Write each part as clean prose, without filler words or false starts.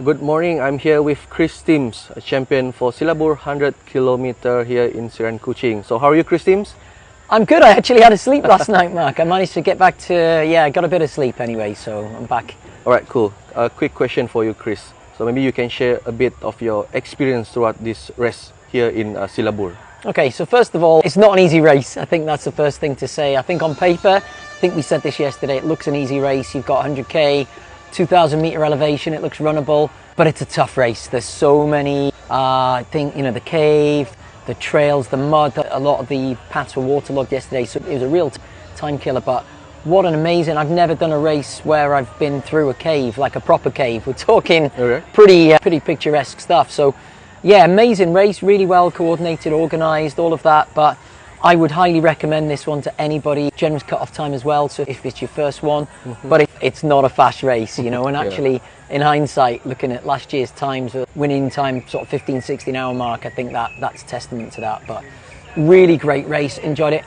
Good morning. I'm here with Chris Timms, a champion for Silabur 100 kilometer here in Siran Kuching. So how are you, Chris Timms? I'm good. I actually had a sleep last night, Mark. I managed to get back to, I got a bit of sleep anyway, so I'm back. Alright, cool. A quick question for you, Chris. So maybe you can share a bit of your experience throughout this race here in Silabur. Okay, so first of all, it's not an easy race. I think that's the first thing to say. I think on paper, I think we said this yesterday, it looks an easy race. You've got 100k, 2,000 meter elevation, it looks runnable, but it's a tough race. There's so many, I think, the cave, the trails, the mud, a lot of the paths were waterlogged yesterday, so it was a real time killer. But what an amazing, I've never done a race where I've been through a cave, like a proper cave. We're talking pretty picturesque stuff. So yeah, amazing race, really well coordinated, organised, all of that. But I would highly recommend this one to anybody. Generous cut-off time as well, so if it's your first one. But it's not a fast race, and actually in hindsight, looking at last year's times, winning time sort of 15-16 hour mark, I think that's testament to that. But really great race, enjoyed it.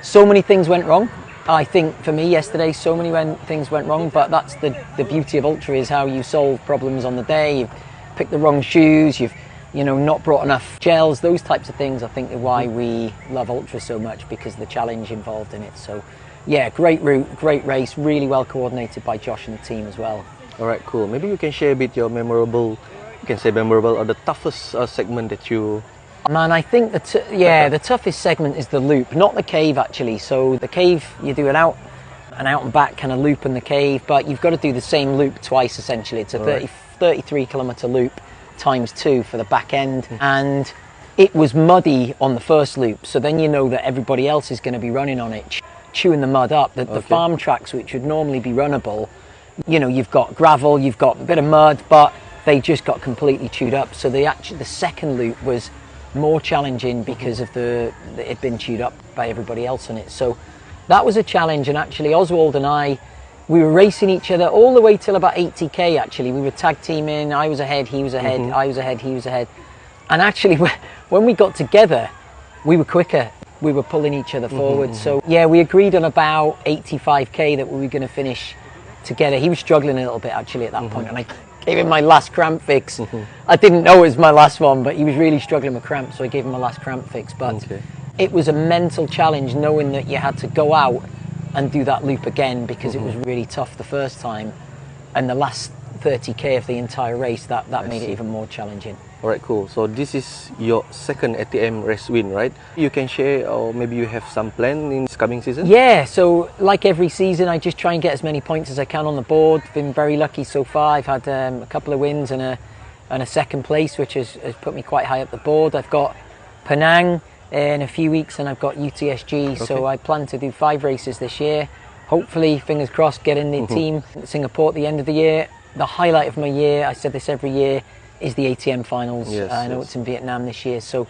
So many ththings went wrong. I think for me yesterday, so many things went wrong, but that's the beauty of ultra, is how you solve problems on the day. You've picked the wrong shoes, you've not brought enough gels, those types of things I think are why we love ultra so much, because of the challenge involved in it. So yeah, great route, great race, really well coordinated by Josh and the team as well. Alright, cool. Maybe you can share a bit your memorable or the toughest segment that you... Man, I think the toughest segment is the loop, not the cave actually. So the cave, you do an out and back kind of loop in the cave, but you've got to do the same loop twice essentially. It's a 33 kilometer loop times 2 for the back end, and it was muddy on the first loop, so then you know that everybody else is going to be running on it, chewing the mud up. The farm tracks, which would normally be runnable, you've got gravel, you've got a bit of mud, but they just got completely chewed up. So the second loop was more challenging because of it had been chewed up by everybody else on it. So that was a challenge, and actually Oswald and I, we were racing each other all the way till about 80k actually. We were tag teaming, I was ahead, he was ahead, I was ahead, he was ahead. And actually when we got together, we were quicker. We were pulling each other forward. So yeah, we agreed on about 85k that we were going to finish together. He was struggling a little bit actually at that point, and I gave him my last cramp fix. I didn't know it was my last one, but he was really struggling with cramps, so I gave him my last cramp fix. But it was a mental challenge knowing that you had to go out and do that loop again, because it was really tough the first time, and the last 30k of the entire race, that made it even more challenging. Alright, cool. So this is your second ATM race win, right? You can share, or maybe you have some plan in this coming season? Yeah, so like every season, I just try and get as many points as I can on the board. Been very lucky so far. I've had a couple of wins and a second place, which has put me quite high up the board. I've got Penang in a few weeks, and I've got UTSG, so I plan to do 5 races this year. Hopefully, fingers crossed, get in the team at Singapore at the end of the year. The highlight of my year, I said this every year, is the ATM finals. I know it's in Vietnam this year, so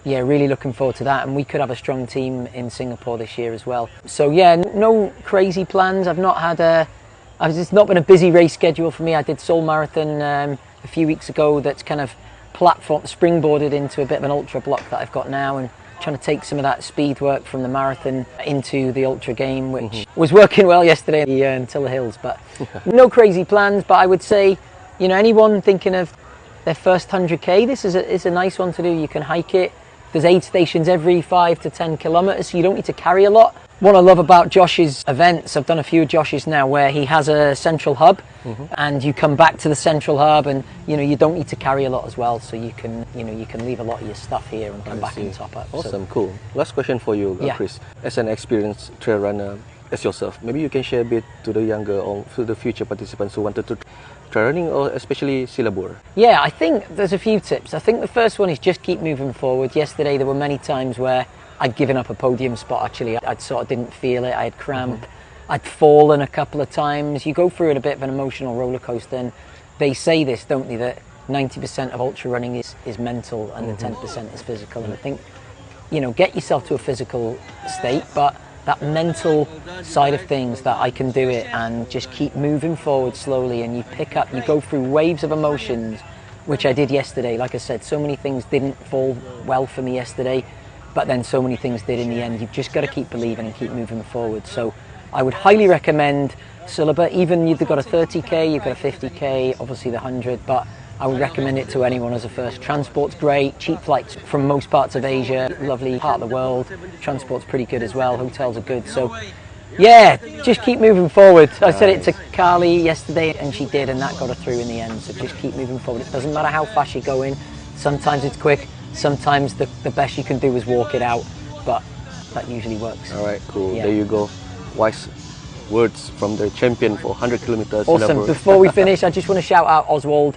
yeah, really looking forward to that, and we could have a strong team in Singapore this year as well. So yeah, no crazy plans. It's not been a busy race schedule for me. I did Seoul Marathon a few weeks ago. That's kind of springboarded into a bit of an ultra block that I've got now, and trying to take some of that speed work from the marathon into the ultra game, which was working well yesterday until the hills. But no crazy plans. But I would say, anyone thinking of their first 100k, this is a nice one to do. You can hike it. There's aid stations every 5 to 10 kilometers, so you don't need to carry a lot. What I love about Josh's events, I've done a few of Josh's now, where he has a central hub, and you come back to the central hub, and you don't need to carry a lot as well, so you can leave a lot of your stuff here and come back and top up. Awesome, cool. Last question for you, Chris. As an experienced trail runner as yourself, maybe you can share a bit to the younger or to the future participants who wanted to try running, or especially Silabur. Yeah, I think there's a few tips. I think the first one is just keep moving forward. Yesterday there were many times where I'd given up a podium spot actually. I sort of didn't feel it, I had cramp. I'd fallen a couple of times. You go through it a bit of an emotional roller coaster, and they say this, don't they, that 90% of ultra running is mental and the 10% is physical. And I think, get yourself to a physical state, but that mental side of things, that I can do it, and just keep moving forward slowly, and you go through waves of emotions, which I did yesterday. Like I said, so many things didn't fall well for me yesterday, but then so many things did in the end. You've just got to keep believing and keep moving forward. So I would highly recommend Silabur. Even you've got a 30k, you've got a 50k, obviously the 100, but I would recommend it to anyone as a first. Transport's great, cheap flights from most parts of Asia, lovely part of the world. Transport's pretty good as well, hotels are good. So yeah, just keep moving forward. I said it to Carly yesterday and she did, and that got her through in the end. So just keep moving forward. It doesn't matter how fast you're going. Sometimes it's quick, sometimes the best you can do is walk it out, but that usually works. All right, cool. Yeah. There you go. Wise words from the champion for 100 kilometers. Awesome. Silabur. Before we finish, I just want to shout out Oswald.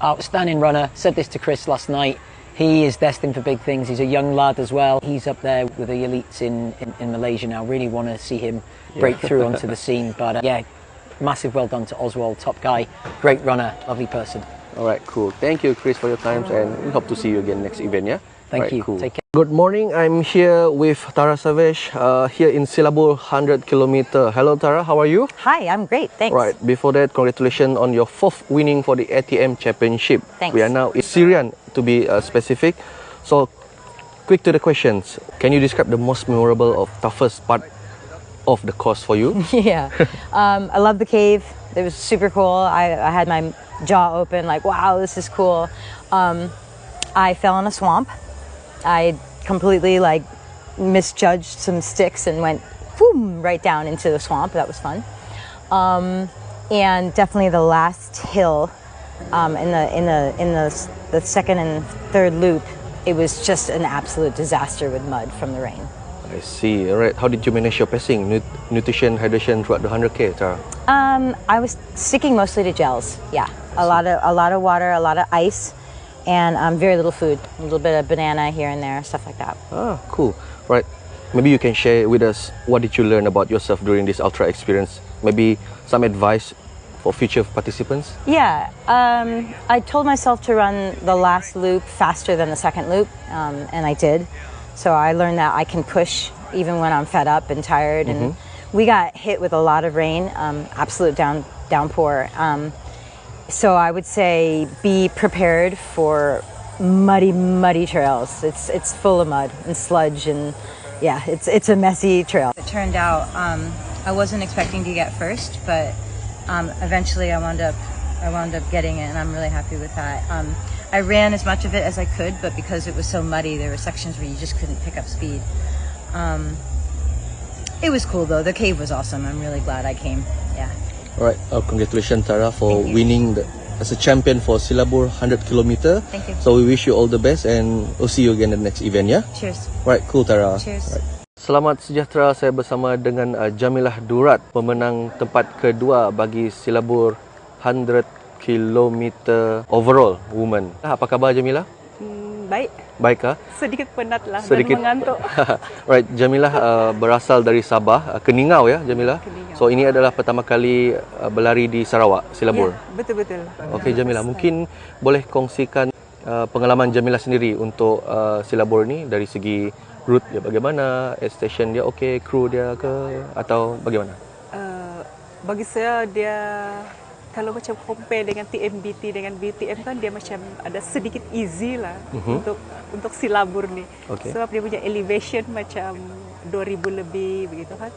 Outstanding runner. Said this to Chris last night. He is destined for big things. He's a young lad as well. He's up there with the elites in Malaysia now. Really want to see him break through onto the scene. But yeah, massive well done to Oswald. Top guy, great runner, lovely person. All right, cool. Thank you, Chris, for your time, and we hope to see you again next event. Yeah. Thank you. Cool. Take care. Good morning. I'm here with Tara Savage here in Silabur, 100 kilometer. Hello, Tara. How are you? Hi, I'm great. Thanks. Right. Before that, congratulations on your 4th winning for the ATM Championship. Thanks. We are now in Syrian, to be specific. So, quick to the questions. Can you describe the most memorable or toughest part of the course for you? Yeah. I love the cave. It was super cool. I had my jaw open, like, wow, this is cool. I fell in a swamp. I completely misjudged some sticks and went boom right down into the swamp. That was fun. And definitely the last hill in the second and third loop, it was just an absolute disaster with mud from the rain. I see. All right. How did you manage your pacing, nutrition, hydration throughout the 100k, Tara? I was sticking mostly to gels. Yeah, a lot of water, a lot of ice. And very little food, a little bit of banana here and there, stuff like that. Ah, cool. Right. Maybe you can share with us what did you learn about yourself during this ultra experience? Maybe some advice for future participants? Yeah, I told myself to run the last loop faster than the second loop, and I did. So I learned that I can push even when I'm fed up and tired. And we got hit with a lot of rain, absolute downpour. So I would say be prepared for muddy trails. It's full of mud and sludge, and yeah, it's a messy trail. It turned out I wasn't expecting to get first, but eventually I wound up getting it, and I'm really happy with that. I ran as much of it as I could, but because it was so muddy, there were sections where you just couldn't pick up speed. It was cool though. The cave was awesome. I'm really glad I came. Yeah. All right. Congratulations, Tara, for winning as a champion for Silabur 100 kilometer. Thank you. So we wish you all the best, and we'll see you again in the next event, yeah? Cheers. Right, cool, Tara. Cheers. Right. Selamat sejahtera, saya bersama dengan Jamilah Durat, pemenang tempat kedua bagi Silabur 100 kilometer overall woman. Apa khabar, Jamilah? Baik. Baik kah? Sedikit penat lah Sedikit. dan mengantuk. Right, Jamilah berasal dari Sabah, Keningau ya, Jamilah. Keningau. So ini adalah pertama kali berlari di Sarawak, Silabur. Ya, betul-betul. Okey, Jamilah, mungkin boleh kongsikan pengalaman Jamilah sendiri untuk Silabur ni dari segi route dia bagaimana, air station dia okey, kru dia ke atau bagaimana? Bagi saya dia kalau macam compare dengan TMBT dengan BTM kan dia macam ada sedikit easy lah untuk Silabur ni. Okay. Sebab dia punya elevation macam 2000 lebih begitu kan.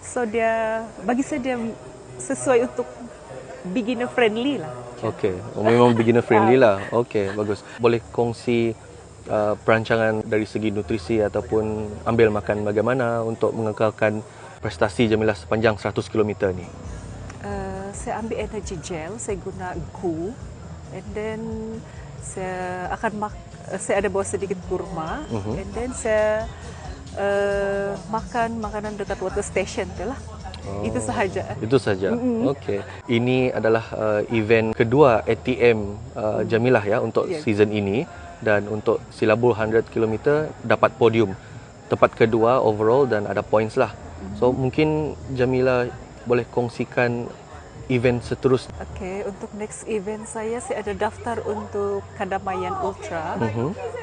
So dia bagi saya dia sesuai untuk beginner friendly lah. Okey, memang beginner friendly lah. Okey, bagus. Boleh kongsi perancangan dari segi nutrisi ataupun ambil makan bagaimana untuk mengekalkan prestasi Jamilah sepanjang 100 km ni? Saya ambil energy gel, saya guna GU, and then saya akan saya ada bawa sedikit kurma, and then saya makan makanan dekat water station tu lah. Itu sahaja. Itu saja. Okey. Ini adalah event kedua ATM Jamilah ya untuk season ini, dan untuk Silabur 100 km dapat podium. Tempat kedua overall dan ada points lah. So mungkin Jamilah boleh kongsikan event seterusnya. Okey, untuk next event saya ada daftar untuk Kadamayan Ultra.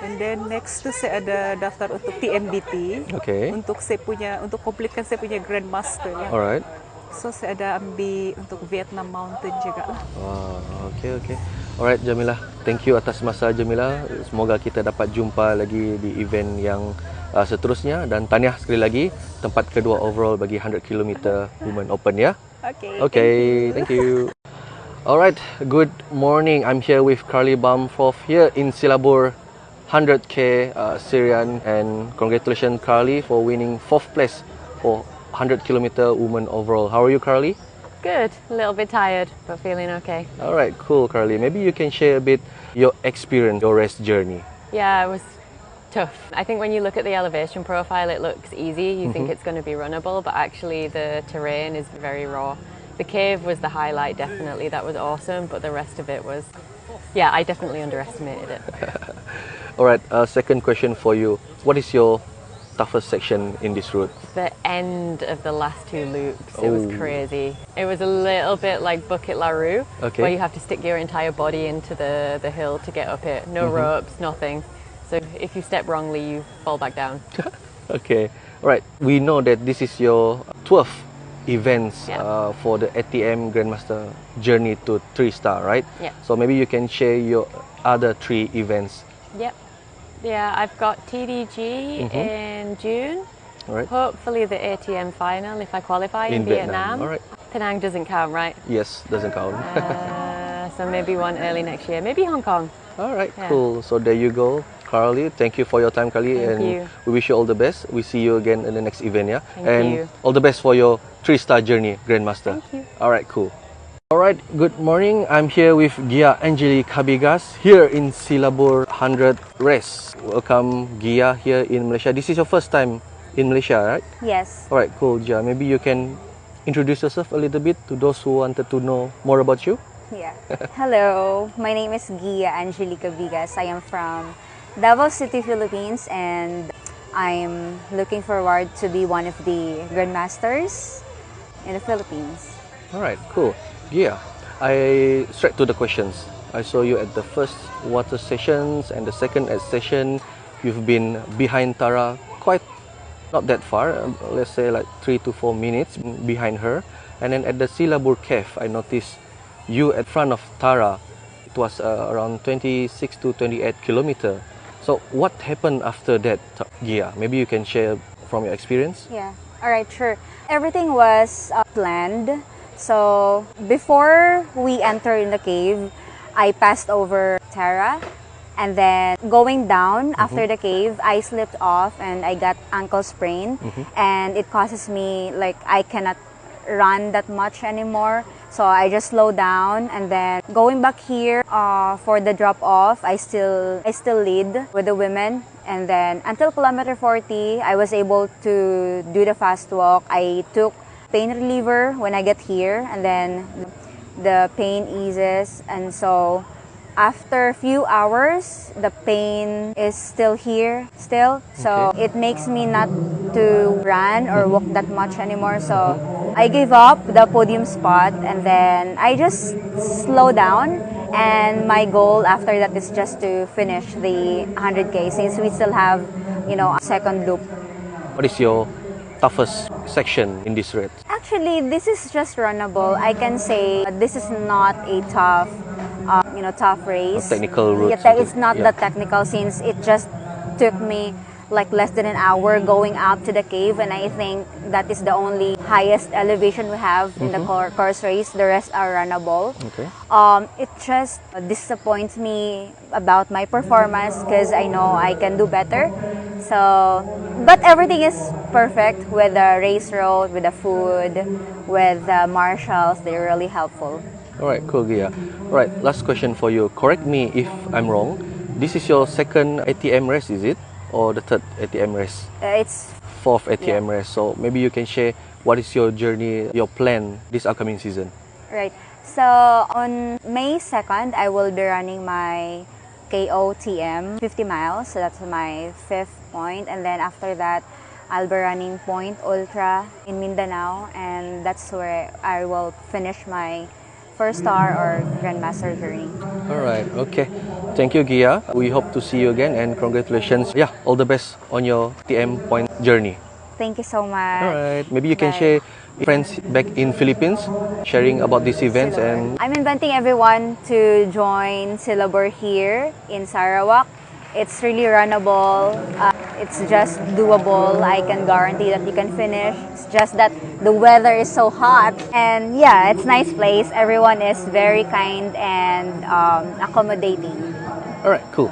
And then next tu saya ada daftar untuk TMBT. Okey. Untuk komplitkan saya punya Grandmaster ya. Alright. So saya ada ambil untuk Vietnam Mountain juga lah. Wow, okey. Alright, Jamilah. Thank you atas masa Jamilah. Semoga kita dapat jumpa lagi di event yang seterusnya dan tahniah sekali lagi tempat kedua overall bagi 100 km Women Open ya. Okay, thank you. Alright, good morning. I'm here with Carly Balmforth here in Silabur 100k Syrian, and congratulations Carly for winning 4th place for 100 km Women overall. How are you, Carly? Good, a little bit tired, but feeling okay. Alright, cool, Carly. Maybe you can share a bit your experience, your race journey. Yeah, it was tough. I think when you look at the elevation profile, it looks easy. You think it's going to be runnable, but actually the terrain is very raw. The cave was the highlight, definitely. That was awesome, but the rest of it was, yeah, I definitely underestimated it. Alright, second question for you. What is your toughest section in this route? The end of the last two loops, it was crazy. It was a little bit like Bucket LaRue, where you have to stick your entire body into the hill to get up it. No ropes, nothing. So if you step wrongly, you fall back down. Okay, alright. We know that this is your 12th events for the ATM Grandmaster journey to 3-star, right? Yeah. So maybe you can share your other 3 events. Yep. Yeah, I've got TDG in June. Right. Hopefully the ATM final if I qualify in Vietnam. Alright. Penang doesn't count, right? Yes, doesn't count. So maybe one early next year. Maybe Hong Kong. Alright, cool. So there you go, Carly. Thank you for your time, Carly. Thank you. We wish you all the best. We see you again in the next event, yeah? Thank you. All the best for your 3-star journey, Grandmaster. Thank you. Alright, cool. Alright, good morning. I'm here with Guia Cabigas here in Silabur 100 race. Welcome, Guia, here in Malaysia. This is your first time in Malaysia, right? Yes. Alright, cool, Gia. Maybe you can introduce yourself a little bit to those who wanted to know more about you. Yeah. Hello, my name is Jamilah Cabigas. I am from Davao City, Philippines, and I'm looking forward to be one of the Grandmasters in the Philippines. Alright, cool. Yeah, straight to the questions. I saw you at the first water sessions and the second session. You've been behind Tara quite not that far, let's say like 3 to 4 minutes behind her. And then at the Silabur cave, I noticed you at front of Tara. It was around 26 to 28 kilometer. So what happened after that, Gia? Maybe you can share from your experience? Yeah. All right, sure. Everything was planned. So before we enter in the cave, I passed over Tara, and then going down after the cave, I slipped off and I got ankle sprain, and it causes me like I cannot run that much anymore. So I just slowed down, and then going back here for the drop off, I still lead with the women, and then until kilometer 40, I was able to do the fast walk. I took pain reliever when I get here, and then the pain eases, and so after a few hours the pain is still here so it makes me not to run or walk that much anymore. So I gave up the podium spot, and then I just slow down, and my goal after that is just to finish the 100k since we still have a second loop. What is your toughest section in this race? Actually, this is just runnable. I can say this is not a tough race. Technical route. Yeah, it's not that technical since it just took me like less than an hour going up to the cave, and I think that is the only highest elevation we have in the course race. The rest are runnable. Okay. It just disappoints me about my performance because I know I can do better. So, but everything is perfect with the race road, with the food, with the marshals. They're really helpful. Alright, cool, Gia. Alright, last question for you. Correct me if I'm wrong. This is your second ATM race, is it? Or the third ATM race? It's 4th ATM race. So maybe you can share what is your journey, your plan this upcoming season? right. So on May 2nd, I will be running my KOTM 50 miles. So that's my 5th point. And then after that, I'll be running Point Ultra in Mindanao. And that's where I will finish my first star or Grandmaster journey. All right, okay. Thank you, Gia. We hope to see you again and congratulations. Yeah, all the best on your TM point journey. Thank you so much. All right, maybe you can Bye. share friends back in Philippines sharing about these events and I'm inviting everyone to join Silabur here in Sarawak. It's really runnable. It's just doable. I can guarantee that you can finish. It's just that the weather is so hot. And yeah, it's a nice place. Everyone is very kind and accommodating. all right, cool.